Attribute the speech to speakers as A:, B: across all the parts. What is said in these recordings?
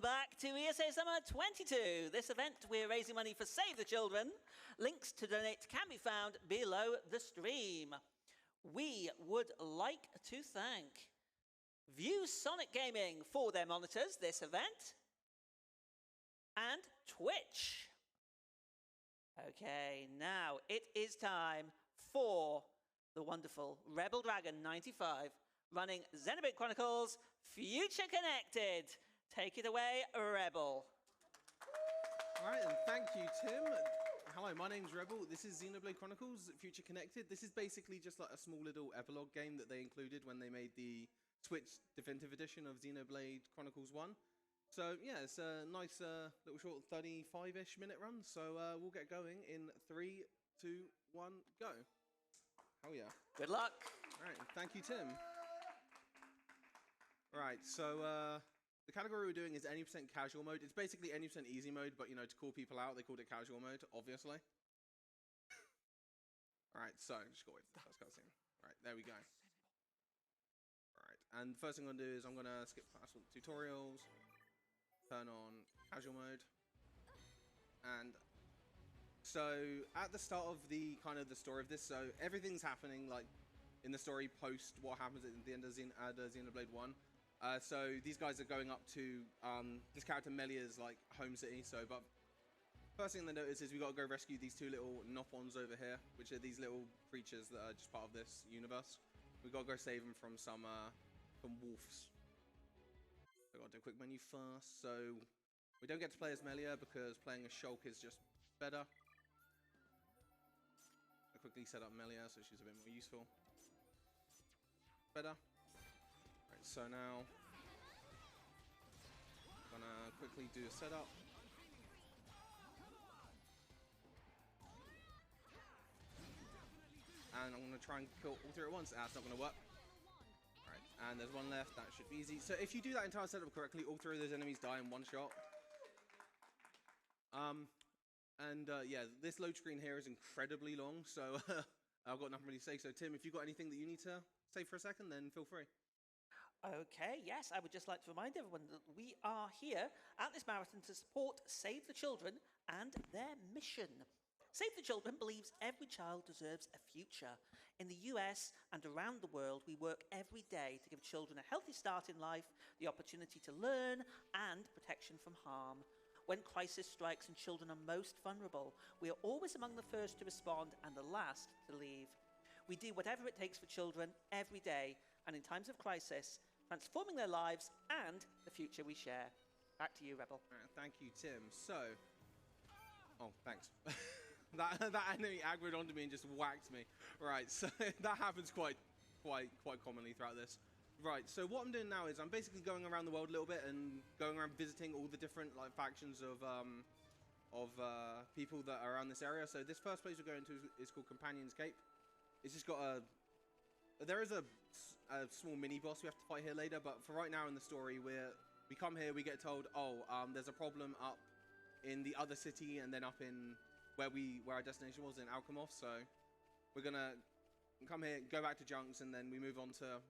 A: back to ESA Summer 22. This event, we're raising money for Save the Children. Links to donate can be found below the stream. We would like to thank ViewSonic Gaming for their monitors this event, and Twitch. Okay, now it is time for the wonderful Rebel Dragon 95 running Xenoblade Chronicles Future Connected. Take it away, Rebel.
B: All right, and thank you, Tim. Hello, my name's Rebel. This is Xenoblade Chronicles Future Connected. This is basically just like a small little epilogue game that they included when they made the Switch Definitive Edition of Xenoblade Chronicles 1. So, yeah, it's a nice little short 35-ish minute run. So we'll get going in 3, 2, 1, go. Oh, yeah.
A: Good luck.
B: All right, thank you, Tim. All right, so the category we're doing is any % casual mode. It's basically any % easy mode, but, you know, to call people out, they called it casual mode, obviously. All right, so just go wait for the first cutscene. All right, there we go. All right, and the first thing I'm going to do is I'm going to skip past all the tutorials, turn on casual mode, and so at the start of the the story of this, so everything's happening like in the story post what happens at the end of Xenoblade 1. So these guys are going up to this character Melia's like home city. So, but first thing they notice is we got to go rescue these two little Nopons over here, which are these little creatures that are just part of this universe. We got to go save them from some wolves. So got to do a quick menu first. So we don't get to play as Melia because playing as Shulk is just better. I quickly set up Melia so she's a bit more useful. Better. Right, so now I'm gonna quickly do a setup. And I'm gonna try and kill all three at once. That's not gonna work. Alright, and there's one left. That should be easy. So if you do that entire setup correctly, all three of those enemies die in one shot. Yeah, this load screen here is incredibly long, so I've got nothing really to say. So Tim, if you've got anything that you need to say for a second, then feel free.
A: Okay, yes, I would just like to remind everyone that we are here at this marathon to support Save the Children and their mission. Save the Children believes every child deserves a future. In the US and around the world, we work every day to give children a healthy start in life, the opportunity to learn, and protection from harm. When crisis strikes and children are most vulnerable, we are always among the first to respond and the last to leave. We do whatever it takes for children every day, and in times of crisis, transforming their lives and the future we share. Back to you, Rebel.
B: Right, thank you, Tim. So, oh, thanks. that enemy aggroed onto me and just whacked me. Right, so that happens quite commonly throughout this. Right, so what I'm doing now is I'm basically going around the world a little bit and going around visiting all the different like factions of people that are around this area. So this first place we're going to is called Companion's Cape. It's just got there is a small mini boss we have to fight here later, but for right now in the story, we come here, we get told, oh, there's a problem up in the other city, and then up in where our destination was in Alchemoth. So we're gonna come here, go back to Junks, and then we move on to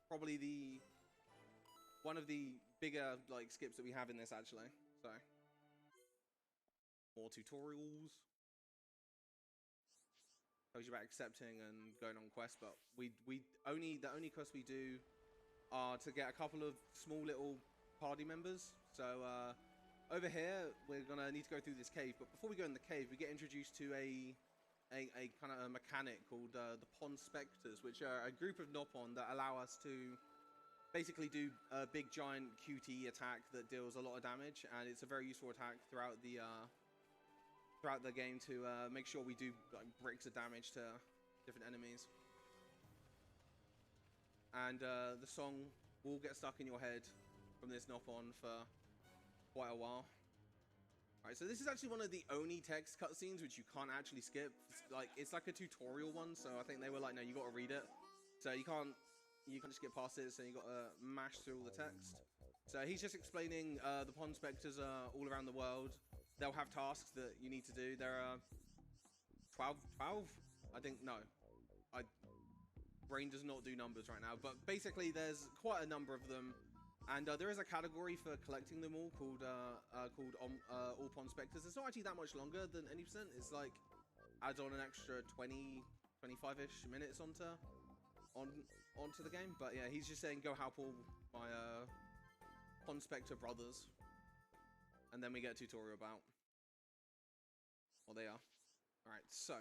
B: probably one of the bigger like skips that we have in this actually. So more tutorials. Tells you about accepting and going on quests, but the only quests we do are to get a couple of small little party members. So over here we're gonna need to go through this cave, but before we go in the cave, we get introduced to a kind of a mechanic called the Pond Spectres, which are a group of Nopon that allow us to basically do a big giant QTE attack that deals a lot of damage, and it's a very useful attack throughout the game to make sure we do like bricks of damage to different enemies. And the song will get stuck in your head from this Nopon for quite a while. Alright, so this is actually one of the only text cutscenes which you can't actually skip. It's like a tutorial one, so I think they were like, no, you got to read it. So you can't just get past it, so you got to mash through all the text. So he's just explaining the Pond Spectres are all around the world. They'll have tasks that you need to do. There are 12? I think, no. Brain does not do numbers right now. But basically, there's quite a number of them And there is a category for collecting them all called All Pond Spectres. It's not actually that much longer than any percent. It's like adds on an extra 20, 25-ish minutes onto the game. But yeah, he's just saying go help all my Pond Spectre brothers, and then we get a tutorial about what they are. All right, so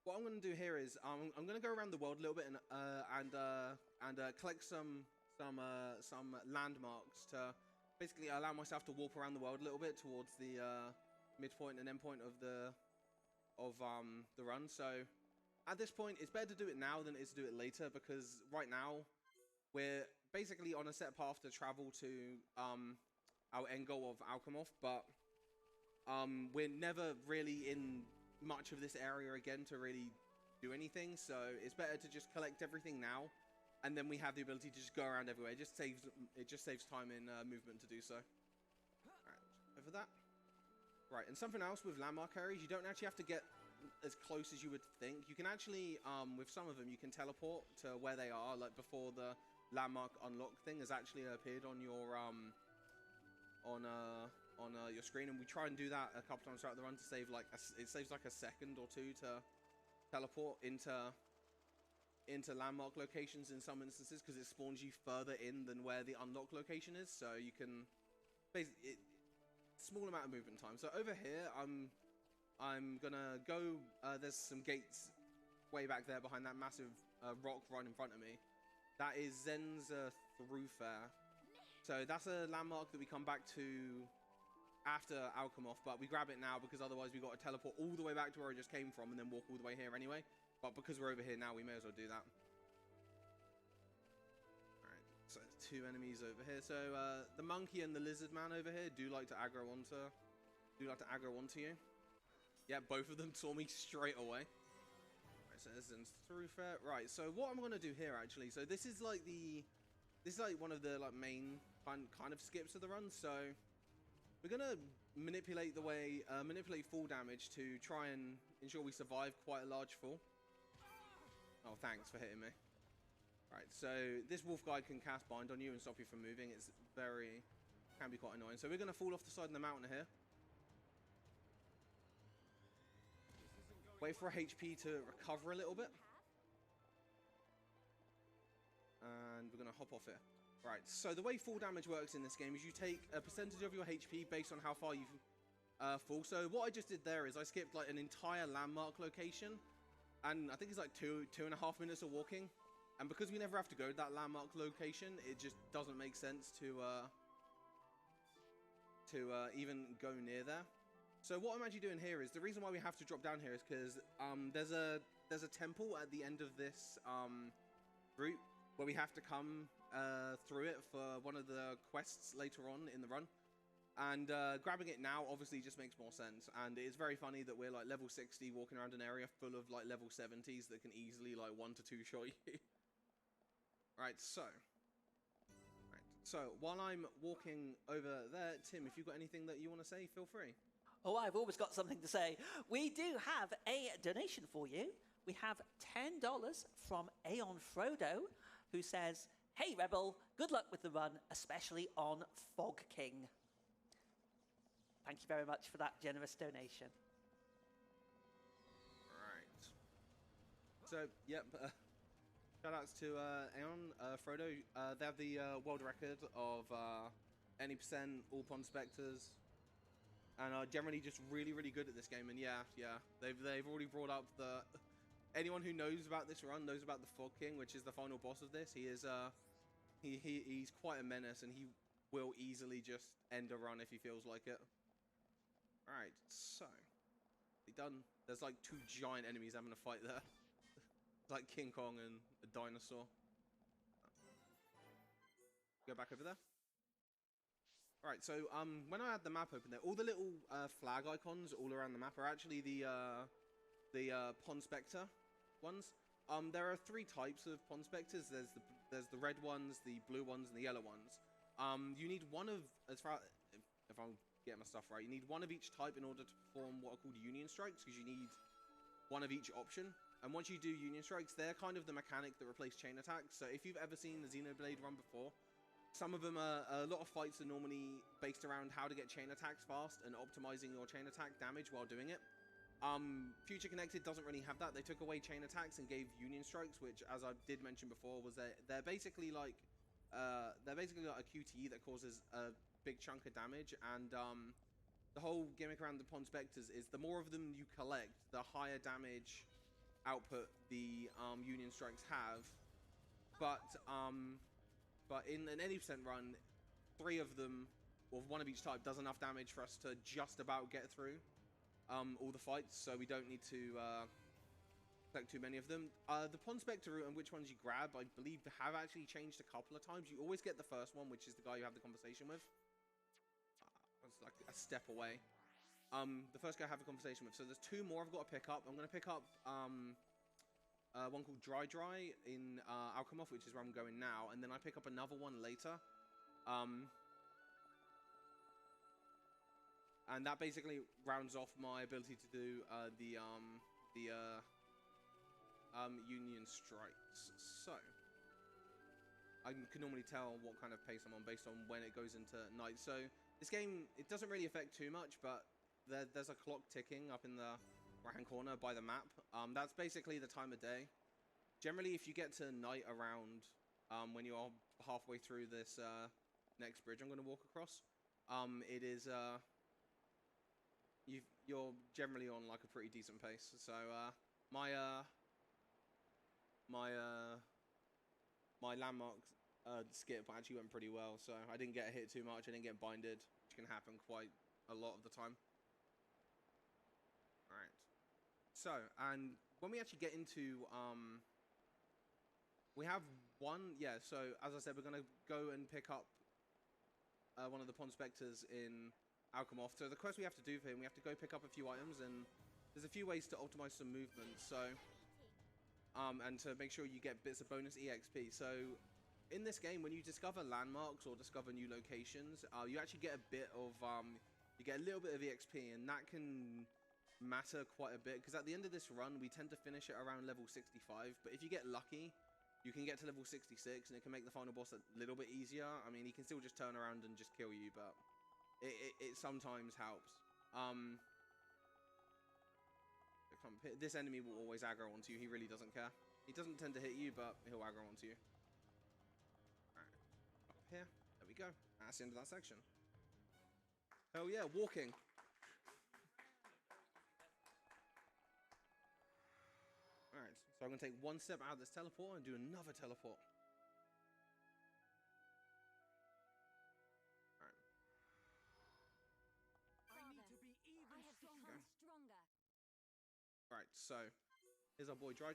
B: what I'm going to do here is I'm going to go around the world a little bit and collect some landmarks to basically allow myself to warp around the world a little bit towards the midpoint and endpoint of the run. So at this point, it's better to do it now than it is to do it later, because right now we're basically on a set path to travel to our end goal of Alchemoth, but we're never really in much of this area again to really do anything. So it's better to just collect everything now, and then we have the ability to just go around everywhere. It just saves time in movement to do so. Alright, over that. Right, and something else with landmark areas, you don't actually have to get as close as you would think. You can actually, with some of them, you can teleport to where they are, like before the landmark unlock thing has actually appeared on your your screen, and we try and do that a couple times throughout the run to save like it saves like a second or two to teleport into landmark locations in some instances, because it spawns you further in than where the unlock location is, so you can basically small amount of movement time. So over here I'm gonna go, there's some gates way back there behind that massive rock right in front of me. That is Zenza Thoroughfare. So that's a landmark that we come back to after Alchemoth, but we grab it now because otherwise we got to teleport all the way back to where I just came from and then walk all the way here anyway. But because we're over here now, we may as well do that. Alright, so there's two enemies over here. So the monkey and the lizard man over here do like to aggro onto you. Yeah, both of them saw me straight away. Right, so there's Thoroughfare. Right, so what I'm gonna do here actually, so this is like one of the like main kind of skips of the run. So we're gonna manipulate full damage to try and ensure we survive quite a large fall. Oh, thanks for hitting me. Right, so this wolf guy can cast bind on you and stop you from moving. Can be quite annoying. So we're gonna fall off the side of the mountain here. Wait for HP to recover a little bit. And we're gonna hop off here. Right, so the way fall damage works in this game is you take a percentage of your HP based on how far you fall. So what I just did there is I skipped like an entire landmark location, and I think it's like two and a half minutes of walking. And because we never have to go to that landmark location, it just doesn't make sense to even go near there. So what I'm actually doing here is, the reason why we have to drop down here is because there's a temple at the end of this route where we have to come through it for one of the quests later on in the run. And grabbing it now obviously just makes more sense. And it's very funny that we're like level 60 walking around an area full of like level 70s that can easily like 1 to 2 shot you. Right, so while I'm walking over there, Tim, if you've got anything that you want to say, feel free.
A: Oh, I've always got something to say. We do have a donation for you. We have $10 from Aeon Frodo, who says, "Hey Rebel, good luck with the run, especially on Fog King." Thank you very much for that generous donation.
B: Right. So, yep, shout outs to Aeon, Frodo. They have the world record of any percent all Pond Spectres, and are generally just really, really good at this game. And yeah, they've already brought up anyone who knows about this run knows about the Fog King, which is the final boss of this. He is he's quite a menace, and he will easily just end a run if he feels like it. Alright, so we done. There's like 2 giant enemies having a fight there. It's like King Kong and a dinosaur. Go back over there. Alright, so when I had the map open there, all the little flag icons all around the map are actually the Pond Spectre ones. There are 3 types of Pond Spectres. There's the red ones, the blue ones, and the yellow ones. You need one of, if I'm getting my stuff right, you need one of each type in order to perform what are called Union Strikes, because you need one of each option. And once you do Union Strikes, they're kind of the mechanic that replace chain attacks. So if you've ever seen the Xenoblade run before, Some of them are, a lot of fights are normally based around how to get chain attacks fast and optimizing your chain attack damage while doing it. Future Connected doesn't really have that. They took away chain attacks and gave Union Strikes, which, as I did mention before, was they're basically like a QTE that causes a big chunk of damage. And the whole gimmick around the Pond Spectres is the more of them you collect, the higher damage output the Union Strikes have. But in an 80% run, 3 of them, or 1 of each type, does enough damage for us to just about get through all the fights, so we don't need to collect too many of them. The Pond Spectre route and which ones you grab, I believe, have actually changed a couple of times. You always get the first one, which is the guy you have the conversation with. It's like a step away. The first guy I have a conversation with. So there's 2 more I've got to pick up. I'm going to pick up one called Dry in Alchemoth, which is where I'm going now, and then I pick up another one later. And that basically rounds off my ability to do the Union Strikes. So I can normally tell what kind of pace I'm on based on when it goes into night. So this game, it doesn't really affect too much, but there's a clock ticking up in the right-hand corner by the map. That's basically the time of day. Generally, if you get to night around when you are halfway through this next bridge I'm going to walk across, it is you're generally on like a pretty decent pace. So my landmark skip actually went pretty well. So I didn't get hit too much. I didn't get binded, which can happen quite a lot of the time. All right. So, and when we actually get into we have one, yeah, so as I said, we're going to go and pick up one of the Pond Spectres in Alchemoth. So the quest we have to do for him, we have to go pick up a few items, and there's a few ways to optimize some movement, so and to make sure you get bits of bonus EXP. So in this game, when you discover landmarks or discover new locations, you actually get a bit of you get a little bit of EXP, and that can matter quite a bit, because at the end of this run we tend to finish it around level 65, but if you get lucky you can get to level 66 and it can make the final boss a little bit easier. I mean, he can still just turn around and just kill you, but it sometimes helps. This enemy will always aggro onto you. He really doesn't care. He doesn't tend to hit you, but he'll aggro onto you. Alright, up here. There we go. That's the end of that section. Hell yeah, walking. Alright, so I'm going to take 1 step out of this teleport and do another teleport. Alright. Alright, so here's our boy Dry.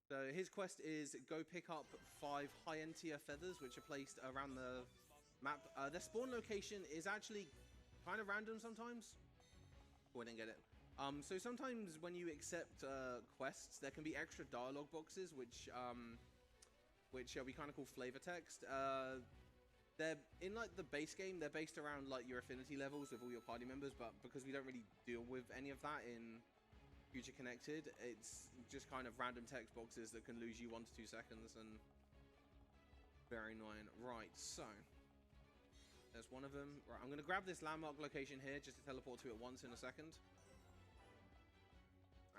B: So his quest is go pick up 5 high-end tier feathers, which are placed around the map. Their spawn location is actually kind of random sometimes. Oh, I didn't get it. So sometimes when you accept quests, there can be extra dialogue boxes, which we kind of call flavor text. They're in like the base game. They're based around like your affinity levels with all your party members, but because we don't really deal with any of that in Future Connected, it's just kind of random text boxes that can lose you 1 to 2 seconds, and very annoying. Right, so there's one of them. Right, I'm gonna grab this landmark location here just to teleport to it once in a second.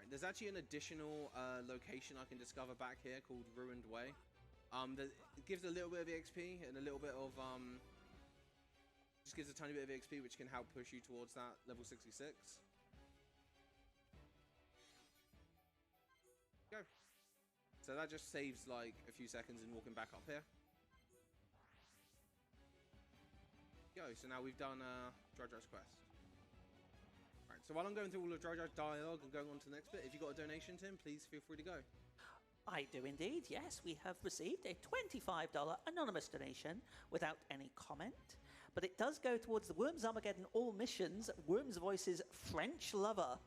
B: There's actually an additional location I can discover back here called Ruined Way. It gives a little bit of EXP and a little bit of just gives a tiny bit of EXP, which can help push you towards that level 66. Go. So that just saves like a few seconds in walking back up here. Go. So now we've done Dry's quest. Right, so while I'm going through all of Dry's dialogue and going on to the next bit, if you've got a donation, Tim, please feel free to go.
A: I do indeed, yes. We have received a $25 anonymous donation without any comment, but it does go towards the Worms Armageddon All Missions Worms Voices French Lover.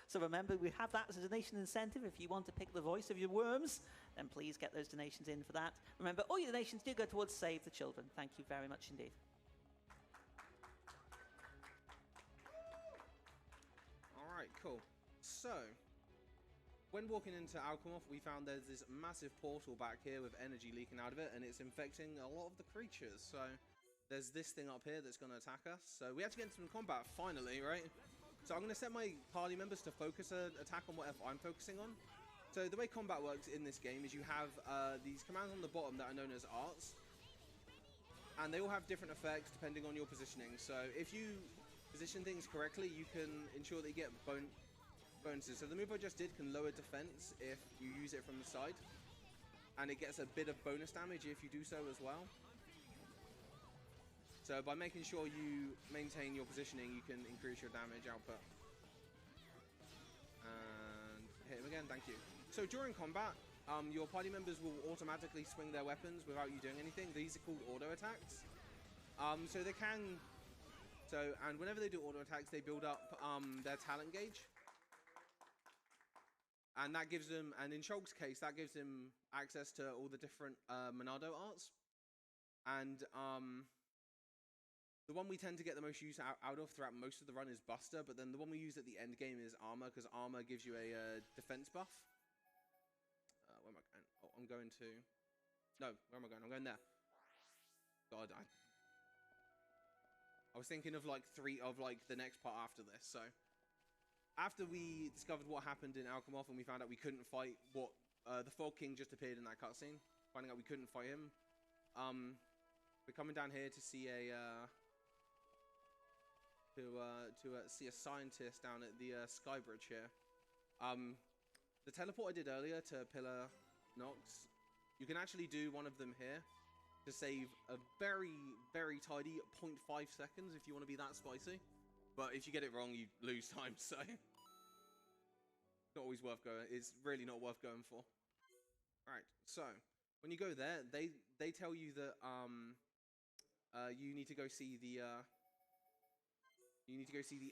A: So remember, we have that as a donation incentive. If you want to pick the voice of your worms, then please get those donations in for that. Remember, all your donations do go towards Save the Children. Thank you very much indeed.
B: Alright, cool. So, when walking into Alchemoth, we found there's this massive portal back here with energy leaking out of it, and it's infecting a lot of the creatures. So there's this thing up here that's going to attack us. So we have to get into some combat finally, right? So I'm going to set my party members to focus an attack on whatever I'm focusing on. So the way combat works in this game is you have these commands on the bottom that are known as arts, and they all have different effects depending on your positioning. So if you position things correctly, you can ensure that you get bonuses. So the move I just did can lower defense if you use it from the side, and it gets a bit of bonus damage if you do so as well. So by making sure you maintain your positioning, you can increase your damage output. And hit him again, thank you. So during combat, your party members will automatically swing their weapons without you doing anything. These are called auto attacks. So they can, and whenever they do auto attacks, they build up their talent gauge. And that gives them, and in Shulk's case, that gives him access to all the different Monado arts. And the one we tend to get the most use out of throughout most of the run is Buster, but then the one we use at the end game is Armor, because Armor gives you a defense buff. Where am I going? Oh, I'm going to... No, where am I going? I'm going there. God, I was thinking of like the next part after this, so... After we discovered what happened in Alchemoth and we found out we couldn't fight what the Fog King just appeared in that cutscene, finding out we couldn't fight him, we're coming down here to see see a scientist down at the Sky Bridge here. The teleport I did earlier to Pillar Nox, you can actually do one of them here to save a very, very tidy 0.5 seconds if you want to be that spicy. But if you get it wrong, you lose time, so not always worth going. It's really not worth going for. Right, so when you go there, they tell you that you need to go see the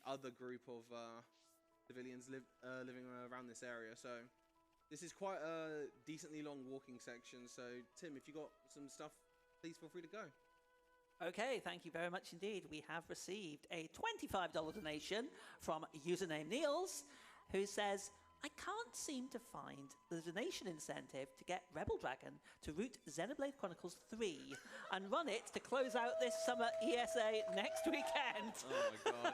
B: other group of civilians living around this area. So this is quite a decently long walking section. So Tim, if you got some stuff, please feel free to go.
A: Okay, thank you very much indeed. We have received a $25 donation from username Niels, who says, I can't seem to find the donation incentive to get Rebel Dragon to root Xenoblade Chronicles 3 and run it to close out this summer ESA next weekend.
B: Oh my god.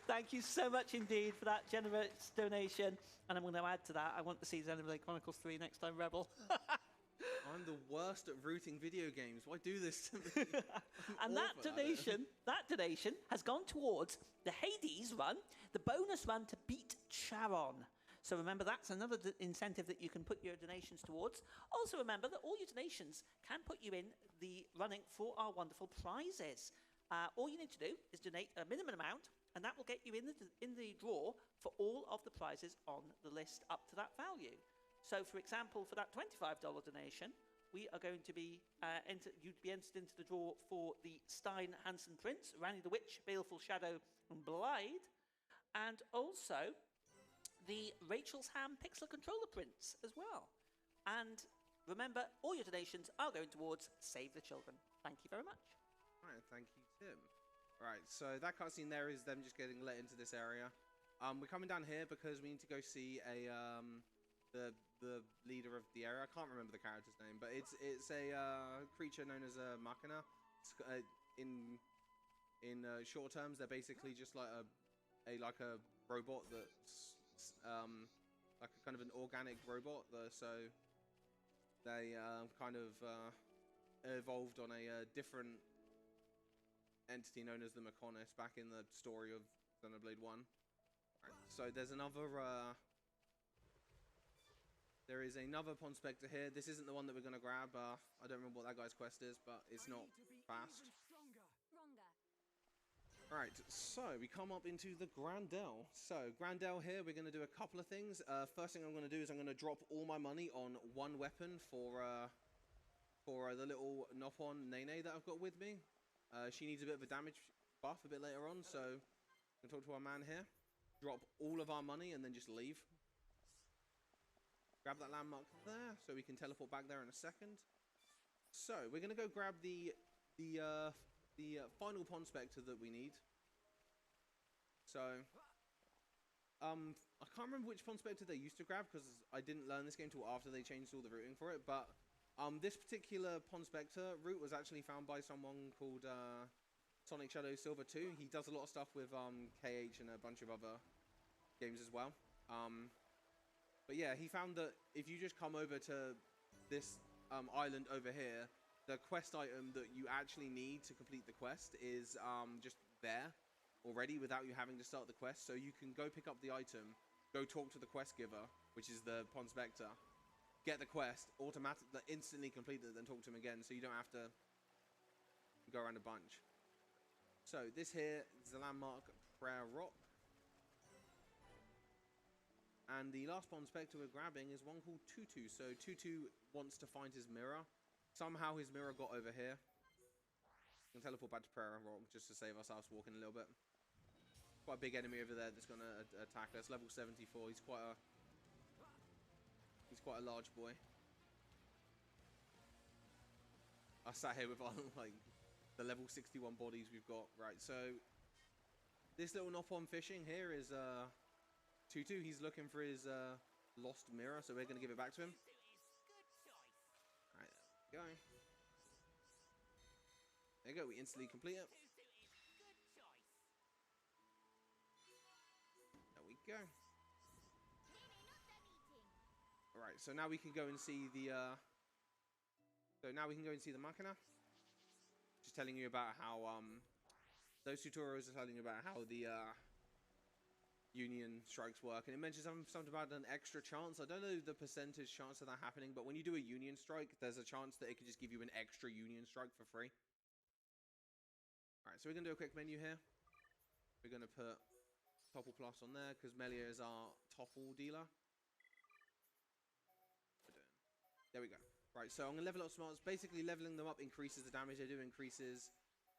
A: Thank you so much indeed for that generous donation. And I'm going to add to that, I want to see Xenoblade Chronicles 3 next time, Rebel.
B: I'm the worst at rooting video games. Why do this to me?
A: And that donation has gone towards the Hades run, the bonus run to beat Charon. So remember, that's another incentive that you can put your donations towards. Also remember that all your donations can put you in the running for our wonderful prizes. All you need to do is donate a minimum amount, and that will get you in the draw for all of the prizes on the list up to that value. So, for example, for that $25 donation, we are going to be you'd be entered into the draw for the Stein Hansen Prince, Ranny the Witch, Baleful Shadow, and Blythe, and also the Rachel's Ham Pixel Controller Prince as well. And remember, all your donations are going towards Save the Children. Thank you very much.
B: All right, thank you, Tim. Right, so that cutscene there is them just getting let into this area. We're coming down here because we need to go see the leader of the area. I can't remember the character's name, but it's a creature known as a Machina. In short terms, they're basically just like a robot that's like a kind of an organic robot. So they kind of evolved on a different entity known as the Mechonis back in the story of Xenoblade 1. Right, so there's another. There is another Pond Spectre here. This isn't the one that we're going to grab. I don't remember what that guy's quest is, but it's not fast. Right, so we come up into the Grandel. So, Grandel here, we're going to do a couple of things. First thing I'm going to do is I'm going to drop all my money on one weapon for the little Nopon Nene that I've got with me. She needs a bit of a damage buff a bit later on, so I'm going to talk to our man here. Drop all of our money and then just leave. Grab that landmark there, so we can teleport back there in a second. So we're gonna go grab the final Pond Spectre that we need. So I can't remember which Pond Spectre they used to grab because I didn't learn this game till after they changed all the routing for it. But this particular Pond Spectre route was actually found by someone called Sonic Shadow Silver 2. He does a lot of stuff with KH and a bunch of other games as well. But yeah, he found that if you just come over to this island over here, the quest item that you actually need to complete the quest is just there already without you having to start the quest. So you can go pick up the item, go talk to the quest giver, which is the Pond Spectre, get the quest, automatically, instantly complete it, then talk to him again, so you don't have to go around a bunch. So this here is the landmark Prayer Rock. And the last Pond Spectre we're grabbing is one called Tutu. So Tutu wants to find his mirror. Somehow his mirror got over here. We can teleport back to Prayer Rock just to save ourselves walking a little bit. Quite a big enemy over there that's going to attack us. Level 74. He's quite a large boy. I sat here with like the level 61 bodies we've got. Right, so this little Nopon fishing here is Tutu. He's looking for his lost mirror, so we're going to give it back to him. Alright, there we go. There you go, we instantly complete it. There we go. Alright, so now we can go and see the Machina. Just telling you about how those tutorials are telling you about how the Union strikes work, and it mentions something about an extra chance. I don't know the percentage chance of that happening, but when you do a Union strike, there's a chance that it could just give you an extra Union strike for free. Alright, so we're going to do a quick menu here. We're going to put Topple Plus on there, because Melia is our Topple dealer. There we go. Right, so I'm going to level up Smarts. Basically, leveling them up increases the damage they do, increases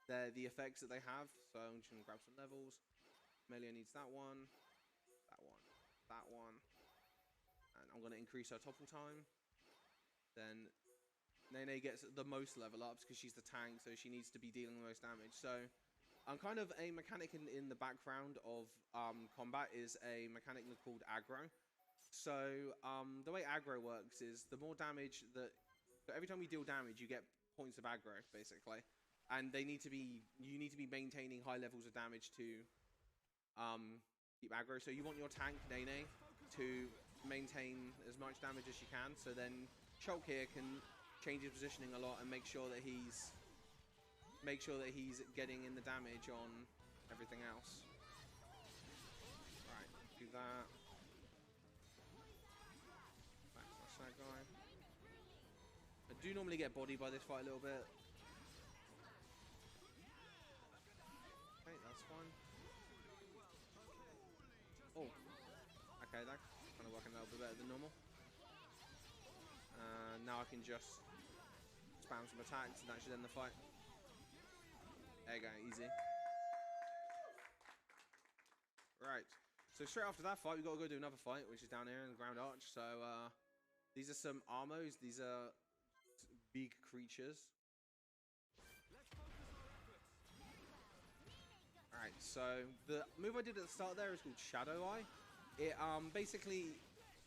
B: the effects that they have. So I'm just going to grab some levels. Melia needs that one, that one, that one. And I'm going to increase her Topple time. Then Nene gets the most level ups because she's the tank, so she needs to be dealing the most damage. So I'm kind of a mechanic in the background of combat is a mechanic called aggro. So the way aggro works is the more damage that... So every time you deal damage, you get points of aggro, basically. And you need to be maintaining high levels of damage to keep aggro. So you want your tank, Nene, to maintain as much damage as she can. So then Shulk here can change his positioning a lot and make sure that he's getting in the damage on everything else. Right, do that. Backslash that guy. I do normally get bodied by this fight a little bit. Okay, that's fine. Oh, okay, that's kind of working a little bit better than normal. Now I can just spam some attacks and that should end the fight. There you go, easy. Right, so straight after that fight, we've got to go do another fight, which is down here in the Ground Arch. So these are some Armos. These are big creatures. Alright, so the move I did at the start there is called Shadow Eye. It basically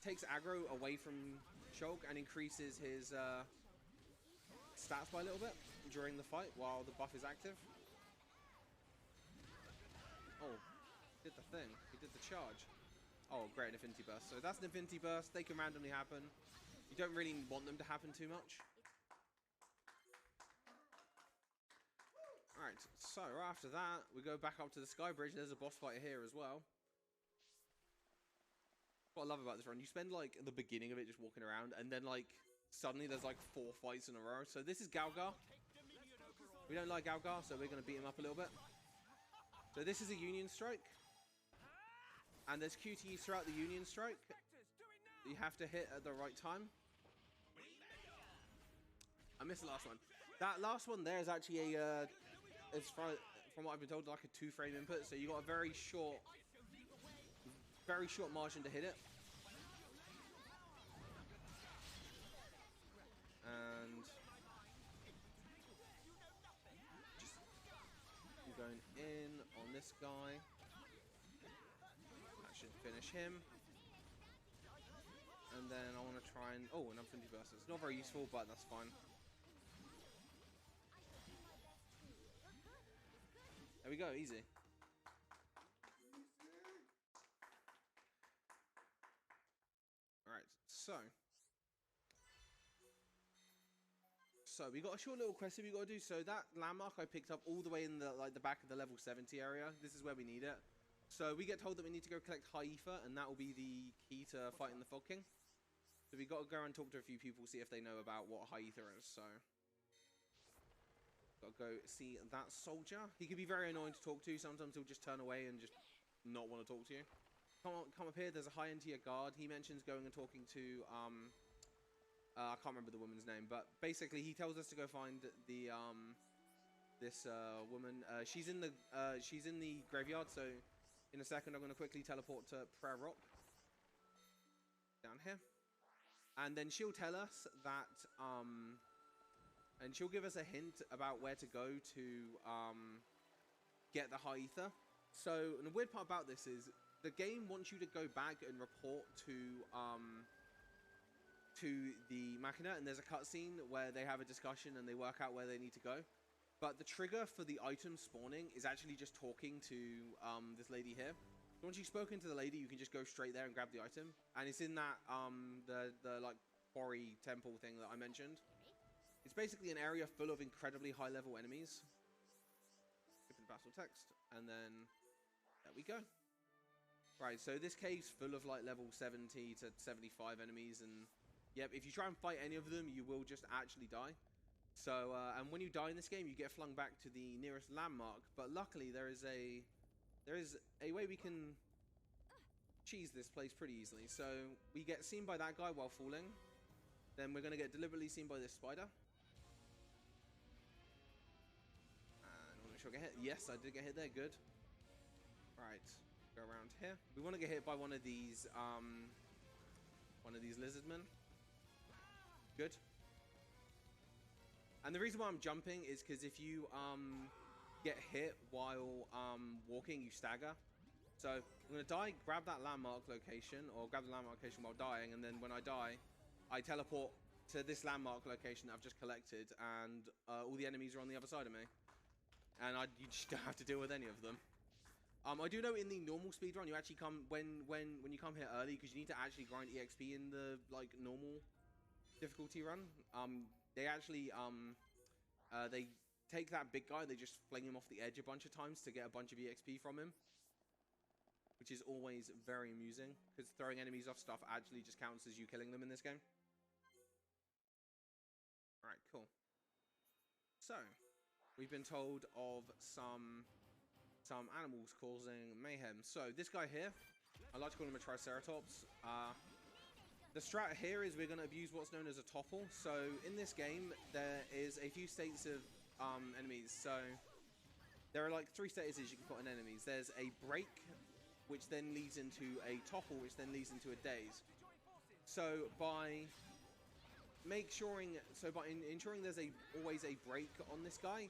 B: takes aggro away from Shulk and increases his stats by a little bit during the fight while the buff is active. Oh, he did the thing. He did the charge. Oh, great, an Infinity Burst. So that's an Infinity Burst. They can randomly happen. You don't really want them to happen too much. Alright, so right after that, we go back up to the Sky Bridge. There's a boss fight here as well. What I love about this run, you spend like the beginning of it just walking around, and then like suddenly there's like 4 fights in a row. So this is Galgar. We don't like Galgar, so we're going to beat him up a little bit. So this is a Union Strike. And there's QTEs throughout the Union Strike. You have to hit at the right time. I missed the last one. That last one there is actually a... from what I've been told, like a 2-frame input. So you got a very short margin to hit it. And just going in on this guy. That should finish him. And then I want to try and... Oh, an Infinity Burst. It's not very useful, but that's fine. There we go, easy. Alright, so we got a short little quest that we got to do. So that landmark I picked up all the way in the back of the level 70 area. This is where we need it. So we get told that we need to go collect high ether, and that will be the key to fighting the Fog King. So we got to go and talk to a few people, see if they know about what high ether is. So got to go see that soldier. He can be very annoying to talk to. Sometimes he'll just turn away and just not want to talk to you. Come up here. There's a high end tier guard. He mentions going and talking to I can't remember the woman's name, but basically he tells us to go find the this woman. She's in the graveyard. So in a second, I'm going to quickly teleport to Prayer Rock down here, and then she'll tell us that and she'll give us a hint about where to go to get the high ether. So, and the weird part about this is the game wants you to go back and report to the Machina, and there's a cutscene where they have a discussion and they work out where they need to go. But the trigger for the item spawning is actually just talking to this lady here. So once you've spoken to the lady, you can just go straight there and grab the item. And it's in that the like quarry temple thing that I mentioned. It's basically an area full of incredibly high level enemies. Skipping the battle text, and then there we go. Right, so this cave's full of like level 70 to 75 enemies, and yep, if you try and fight any of them, you will just actually die. So, and when you die in this game, you get flung back to the nearest landmark. But luckily, there is a way we can cheese this place pretty easily. So we get seen by that guy while falling. Then we're gonna get deliberately seen by this spider. And I want to make sure I get hit. Yes, I did get hit there. Good. Right, go around here. We want to get hit by one of these lizard men. Good. And the reason why I'm jumping is because if you get hit while walking, you stagger. So I'm going to die, grab that landmark location, or grab the landmark location while dying, and then when I die, I teleport to this landmark location that I've just collected, and all the enemies are on the other side of me. And you just don't have to deal with any of them. I do know in the normal speedrun, you actually come, when you come here early, because you need to actually grind EXP in the, like, normal difficulty run, they actually, they take that big guy, they just fling him off the edge a bunch of times to get a bunch of EXP from him. Which is always very amusing, because throwing enemies off stuff actually just counts as you killing them in this game. Alright, cool. So, we've been told of some animals causing mayhem. So, this guy here, I like to call him a Triceratops. The strat here is we're going to abuse what's known as a topple. So, in this game, there is a few states of enemies. So, there are like 3 statuses you can put on enemies. There's a break, which then leads into a topple, which then leads into a daze. So by ensuring there's always a break on this guy,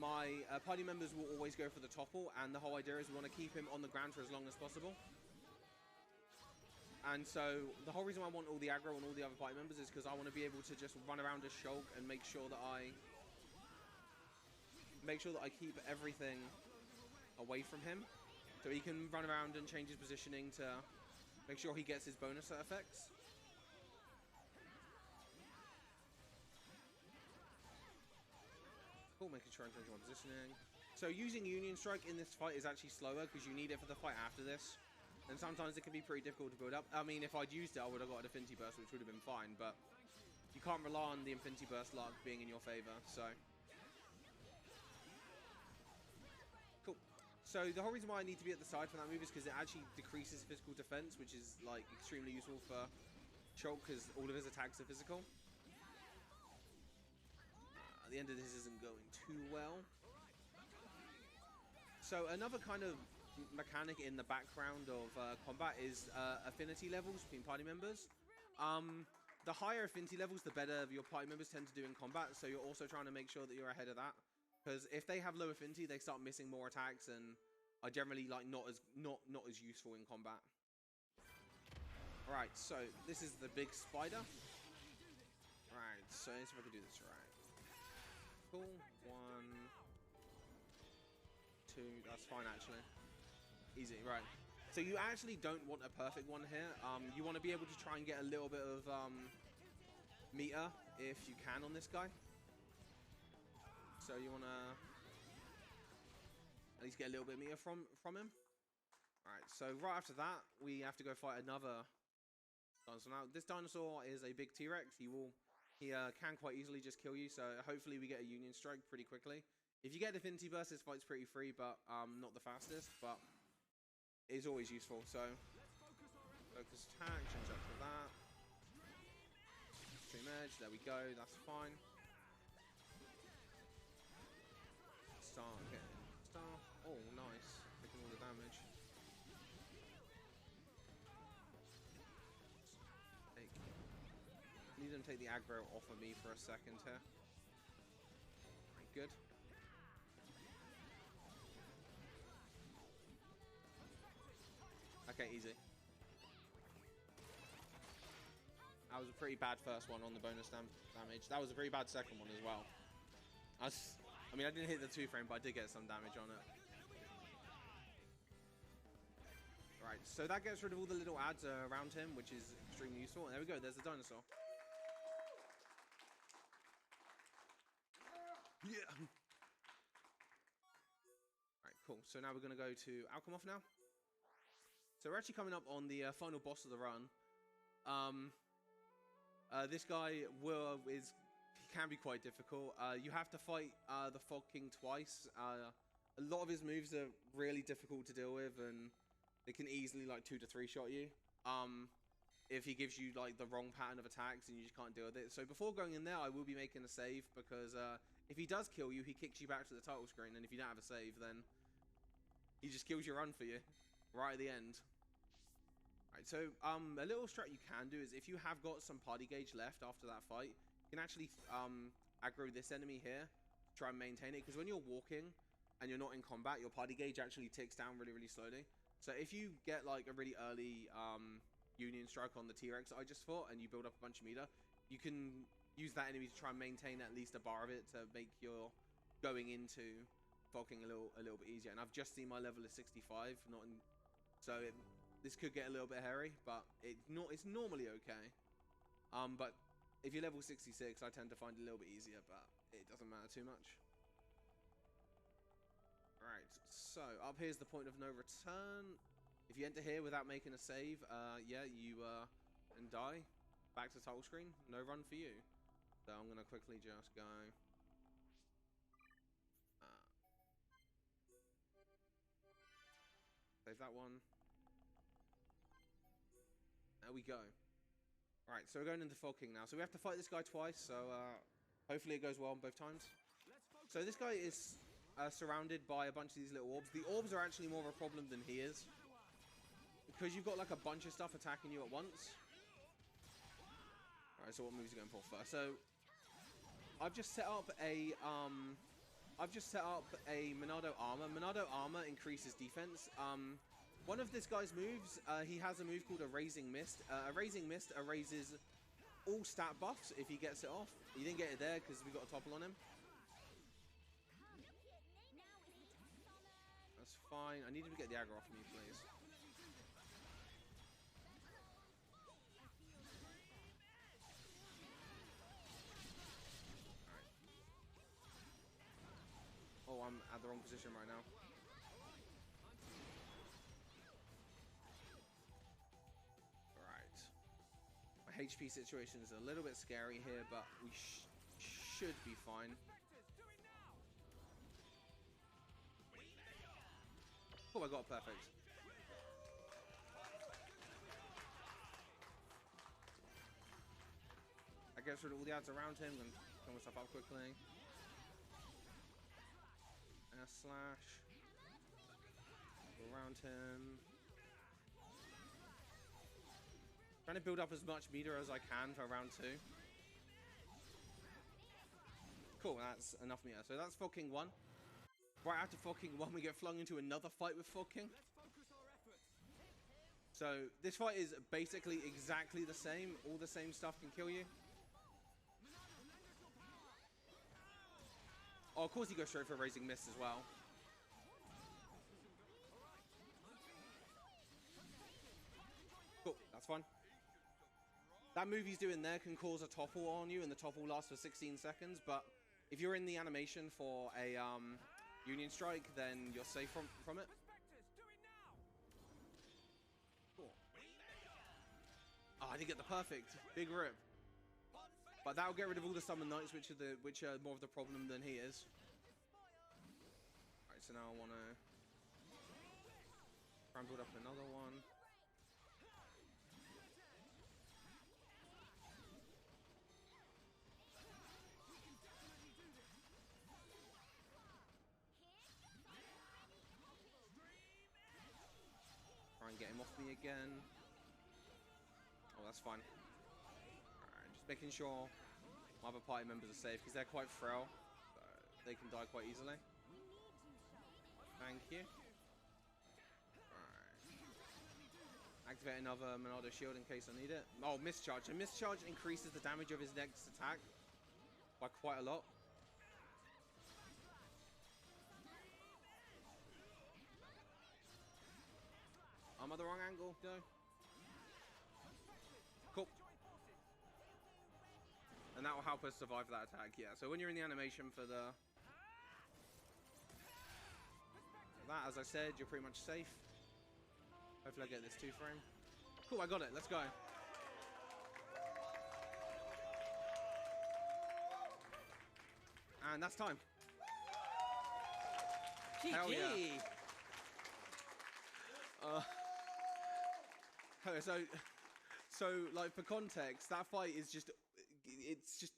B: my party members will always go for the topple, and the whole idea is we want to keep him on the ground for as long as possible. And so the whole reason why I want all the aggro and all the other party members is because I want to be able to just run around as Shulk and make sure that I keep everything away from him. So he can run around and change his positioning to make sure he gets his bonus effects. Cool, making sure I'm changing my positioning. So using Union Strike in this fight is actually slower because you need it for the fight after this. And sometimes it can be pretty difficult to build up. I mean, if I'd used it, I would have got an Infinity Burst, which would have been fine. But you can't rely on the Infinity Burst luck being in your favor, so... So the whole reason why I need to be at the side for that move is because it actually decreases physical defense, which is like extremely useful for Shulk because all of his attacks are physical. The end of this isn't going too well. So another kind of mechanic in the background of combat is affinity levels between party members. The higher affinity levels, the better your party members tend to do in combat. So you're also trying to make sure that you're ahead of that. Because if they have low affinity, they start missing more attacks, and are generally like not as useful in combat. Right, so this is the big spider. Right, so let's see if I can do this right. Cool. 1, 2. That's fine actually. Easy. Right. So you actually don't want a perfect one here. You want to be able to try and get a little bit of meter if you can on this guy. So you want to at least get a little bit of meter from him. Alright, so right after that, we have to go fight another dinosaur. Now, this dinosaur is a big T-Rex. He can quite easily just kill you, so hopefully we get a Union Strike pretty quickly. If you get Affinity Burst, this fight's pretty free, but not the fastest, but it is always useful. So, focus attack, change up to that. Extreme Edge, there we go, that's fine. Star. Oh, nice. Taking all the damage. Need them to take the aggro off of me for a second here. Good. Okay, easy. That was a pretty bad first one on the bonus damage. That was a pretty bad second one as well. I mean, I didn't hit the 2-frame, but I did get some damage on it. Right, so that gets rid of all the little ads around him, which is extremely useful. And there we go, there's the dinosaur. Yeah. Alright, cool. So now we're going to go to Alchemoth now. So we're actually coming up on the final boss of the run. This guy can be quite difficult. You have to fight the Fog King twice. A lot of his moves are really difficult to deal with, and they can easily like 2 to 3 shot you. If he gives you like the wrong pattern of attacks and you just can't deal with it. So before going in there, I will be making a save, because if he does kill you, he kicks you back to the title screen, and if you don't have a save, then he just kills your run for you right at the end. Right, so a little strat you can do is if you have got some party gauge left after that fight, you can actually aggro this enemy here, try and maintain it, because when you're walking and you're not in combat, your party gauge actually ticks down really, really slowly. So if you get like a really early Union Strike on the T-Rex I just fought, and you build up a bunch of meter, you can use that enemy to try and maintain at least a bar of it to make your going into Fog King a little bit easier. And I've just seen my level is 65, this could get a little bit hairy, but it's normally okay. But if you're level 66, I tend to find it a little bit easier, but it doesn't matter too much. Right, so up here's the point of no return. If you enter here without making a save, yeah, you and die. Back to title screen. No run for you. So I'm gonna quickly just go. Save that one. There we go. Right, so we're going into Fog King now. So we have to fight this guy twice, so hopefully it goes well on both times. So this guy is surrounded by a bunch of these little orbs. The orbs are actually more of a problem than he is, because you've got like a bunch of stuff attacking you at once. Alright, so what moves are you going for first? So I've just set up a Monado armor. Monado armor increases defense. One of this guy's moves, he has a move called a Raising Mist. A Raising Mist erases all stat buffs if he gets it off. He didn't get it there because we got a topple on him. That's fine. I need him to get the aggro off me, please. Alright. Oh, I'm at the wrong position right now. HP situation is a little bit scary here, but we should be fine. Oh, I got it perfect. I guess rid of all the ads around him and kill myself up quickly. Slash. Go around him. Trying to build up as much meter as I can for round 2. Cool, that's enough meter. So that's Fog King 1. right after fucking one, we get flung into another fight with fucking. So this fight is basically exactly the same. All the same stuff can kill you. Oh, of course he goes straight for a raising miss as well. Cool, that's fine. That move he's doing there can cause a topple on you, and the topple lasts for 16 seconds, but if you're in the animation for a Union Strike, then you're safe from it. Cool. Oh, I didn't get the perfect. Big rip. But that'll get rid of all the Summon Knights, which are more of the problem than he is. Alright, so now I want to try and build up another one. Try and get him off me again. Oh, that's fine. Alright, just making sure my other party members are safe, because they're quite frail. So they can die quite easily. Thank you. Alright. Activate another Monado shield in case I need it. Oh, mischarge. A mischarge increases the damage of his next attack by quite a lot. I'm at the wrong angle, go. Cool. And that will help us survive that attack, yeah. So when you're in the animation for that, as I said, you're pretty much safe. Hopefully I get this 2-frame. Cool, I got it, let's go. And that's time.
A: GG.
B: Hell yeah. So like for context, that fight is just,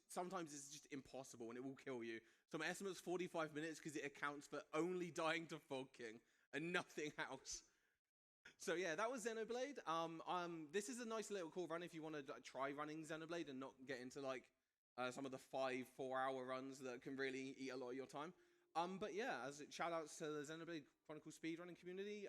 B: sometimes it's just impossible and it will kill you. So my estimate's 45 minutes because it accounts for only dying to Fog King and nothing else. So yeah, that was Xenoblade. This is a nice little cool run if you want to try running Xenoblade and not get into like some of the 4-hour runs that can really eat a lot of your time. But yeah, as shout outs to the Xenoblade Chronicles speedrunning community.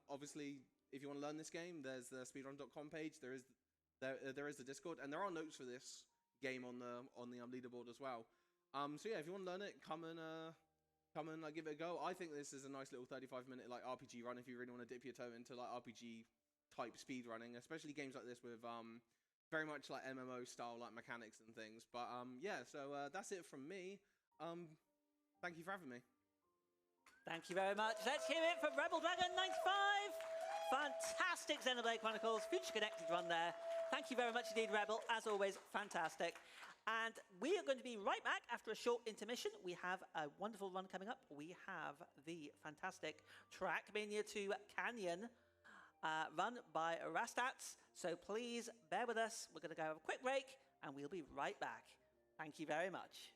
B: Obviously, if you want to learn this game, there's the speedrun.com page. There is the Discord, and there are notes for this game on the leaderboard as well. So yeah, if you want to learn it, come and like give it a go. I think this is a nice little 35-minute like RPG run if you really want to dip your toe into like RPG type speedrunning, especially games like this with very much like MMO style like mechanics and things. But yeah, so that's it from me. Thank you for having me.
A: Thank you very much. Let's hear it from Rebel Dragon 95. Fantastic Xenoblade Chronicles, Future Connected run there. Thank you very much indeed, Rebel. As always, fantastic. And we are going to be right back after a short intermission. We have a wonderful run coming up. We have the fantastic Trackmania 2 Canyon run by Rastats. So please bear with us. We're going to go have a quick break and we'll be right back. Thank you very much.